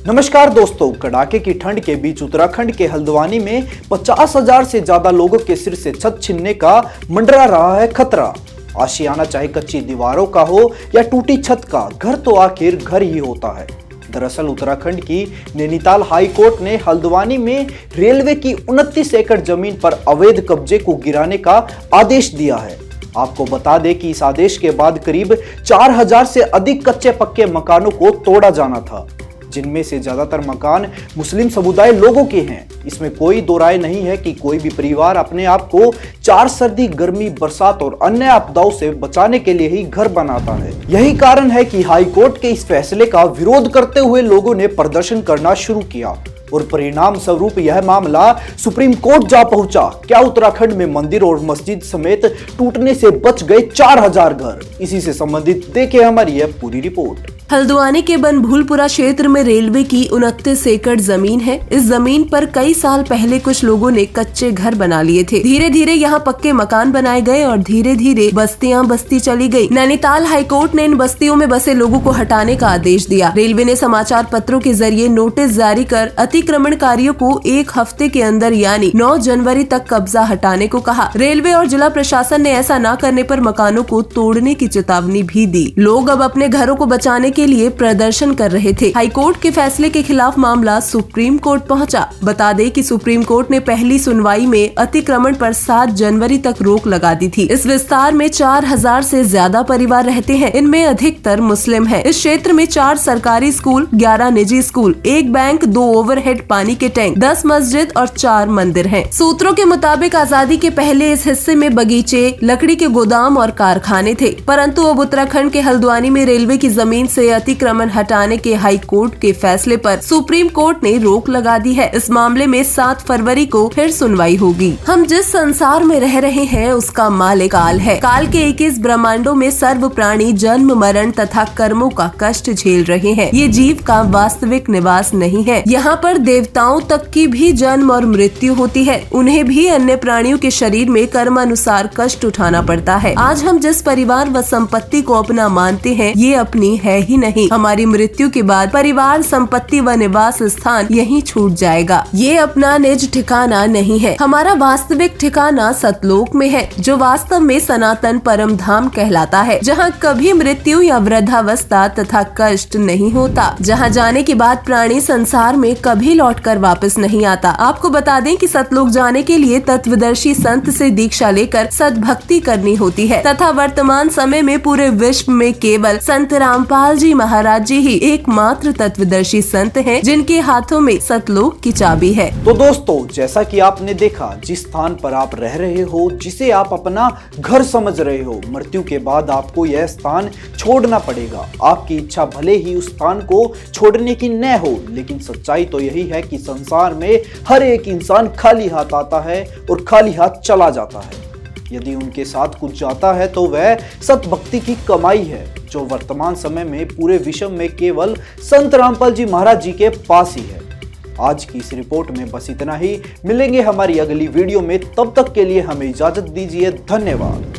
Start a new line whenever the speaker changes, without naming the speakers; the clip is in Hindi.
नमस्कार दोस्तों, कड़ाके की ठंड के बीच उत्तराखंड के हल्द्वानी में 50,000 से ज्यादा लोगों के सिर से छत छीनने का मंडरा रहा है खतरा। आशियाना चाहे कच्ची दीवारों का हो या टूटी छत का, घर तो आखिर घर ही होता है। दरअसल उत्तराखंड की नैनीताल हाई कोर्ट ने हल्द्वानी में रेलवे की 29 एकड़ जमीन पर अवैध कब्जे को गिराने का आदेश दिया है। आपको बता दें कि इस आदेश के बाद करीब 4,000 से अधिक कच्चे पक्के मकानों को तोड़ा जाना था, जिनमें से ज्यादातर मकान मुस्लिम समुदाय लोगों के हैं। इसमें कोई दो राय नहीं है कि कोई भी परिवार अपने आप को चार सर्दी, गर्मी, बरसात और अन्य आपदाओं से बचाने के लिए ही घर बनाता है। यही कारण है कि हाई कोर्ट के इस फैसले का विरोध करते हुए लोगों ने प्रदर्शन करना शुरू किया और परिणाम स्वरूप यह मामला सुप्रीम कोर्ट जा पहुंचा। क्या उत्तराखंड में मंदिर और मस्जिद समेत टूटने से बच गए 4,000 घर? इसी से संबंधित देखें हमारी यह पूरी रिपोर्ट।
हल्द्वानी के बनभूलपुरा क्षेत्र में रेलवे की 29 एकड़ जमीन है। इस जमीन पर कई साल पहले कुछ लोगों ने कच्चे घर बना लिए थे। धीरे धीरे यहाँ पक्के मकान बनाए गए और धीरे धीरे बस्तियाँ बस्ती चली गई। नैनीताल हाईकोर्ट ने इन बस्तियों में बसे लोगों को हटाने का आदेश दिया। रेलवे ने समाचार पत्रों के जरिए नोटिस जारी कर अतिक्रमणकारियों को 1 हफ्ते के अंदर यानी 9 जनवरी तक कब्जा हटाने को कहा। रेलवे और जिला प्रशासन ने ऐसा न करने पर मकानों को तोड़ने की चेतावनी भी दी। लोग अब अपने घरों को बचाने के लिए प्रदर्शन कर रहे थे। हाईकोर्ट के फैसले के खिलाफ मामला सुप्रीम कोर्ट पहुंचा। बता दें कि सुप्रीम कोर्ट ने पहली सुनवाई में अतिक्रमण पर 7 जनवरी तक रोक लगा दी थी। इस विस्तार में 4,000 से ज्यादा परिवार रहते हैं। इनमें अधिकतर मुस्लिम हैं। इस क्षेत्र में 4 सरकारी स्कूल, 11 निजी स्कूल, 1 बैंक, 2 ओवरहेड पानी के टैंक, 10 मस्जिद और 4 मंदिर हैं। सूत्रों के मुताबिक आजादी के पहले इस हिस्से में बगीचे, लकड़ी के गोदाम और कारखाने थे, परंतु अब उत्तराखंड के हल्द्वानी में रेलवे की जमीन से अतिक्रमण हटाने के हाई कोर्ट के फैसले पर सुप्रीम कोर्ट ने रोक लगा दी है। इस मामले में 7 फरवरी को फिर सुनवाई होगी। हम जिस संसार में रह रहे हैं उसका मालिक काल है। काल के 21 ब्रह्मांडों में सर्व प्राणी जन्म, मरण तथा कर्मों का कष्ट झेल रहे हैं। ये जीव का वास्तविक निवास नहीं है। यहाँ पर देवताओं तक की भी जन्म और मृत्यु होती है। उन्हें भी अन्य प्राणियों के शरीर में कर्मानुसार कष्ट उठाना पड़ता है। आज हम जिस परिवार व संपत्ति को अपना मानते हैं, ये अपनी है ही नहीं। हमारी मृत्यु के बाद परिवार, संपत्ति व निवास स्थान यहीं छूट जाएगा। ये अपना निज ठिकाना नहीं है। हमारा वास्तविक ठिकाना सतलोक में है, जो वास्तव में सनातन परम धाम कहलाता है, जहाँ कभी मृत्यु या वृद्धावस्था तथा कष्ट नहीं होता, जहाँ जाने के बाद प्राणी संसार में कभी लौटकर वापस नहीं आता। आपको बता दें कि सतलोक जाने के लिए तत्वदर्शी संत से दीक्षा लेकर सद्भक्ति करनी होती है तथा वर्तमान समय में पूरे विश्व में केवल संत रामपाल जी महाराज जी ही एकमात्र तत्वदर्शी संत हैं, जिनके हाथों में सतलोक की चाबी है।
तो दोस्तों, जैसा कि आपने देखा, जिस स्थान पर आप रह रहे हो, जिसे आप अपना घर समझ रहे हो, मृत्यु के बाद आपको यह स्थान छोड़ना पड़ेगा। आपकी इच्छा भले ही उस स्थान को छोड़ने की न हो, लेकिन सच्चाई तो यही है कि संसार में हर एक इंसान खाली हाथ आता है और खाली हाथ चला जाता है। यदि उनके साथ कुछ जाता है तो वह सत भक्ति की कमाई है, जो वर्तमान समय में पूरे विश्व में केवल संत रामपाल जी महाराज जी के पास ही है। आज की इस रिपोर्ट में बस इतना ही। मिलेंगे हमारी अगली वीडियो में, तब तक के लिए हमें इजाजत दीजिए। धन्यवाद।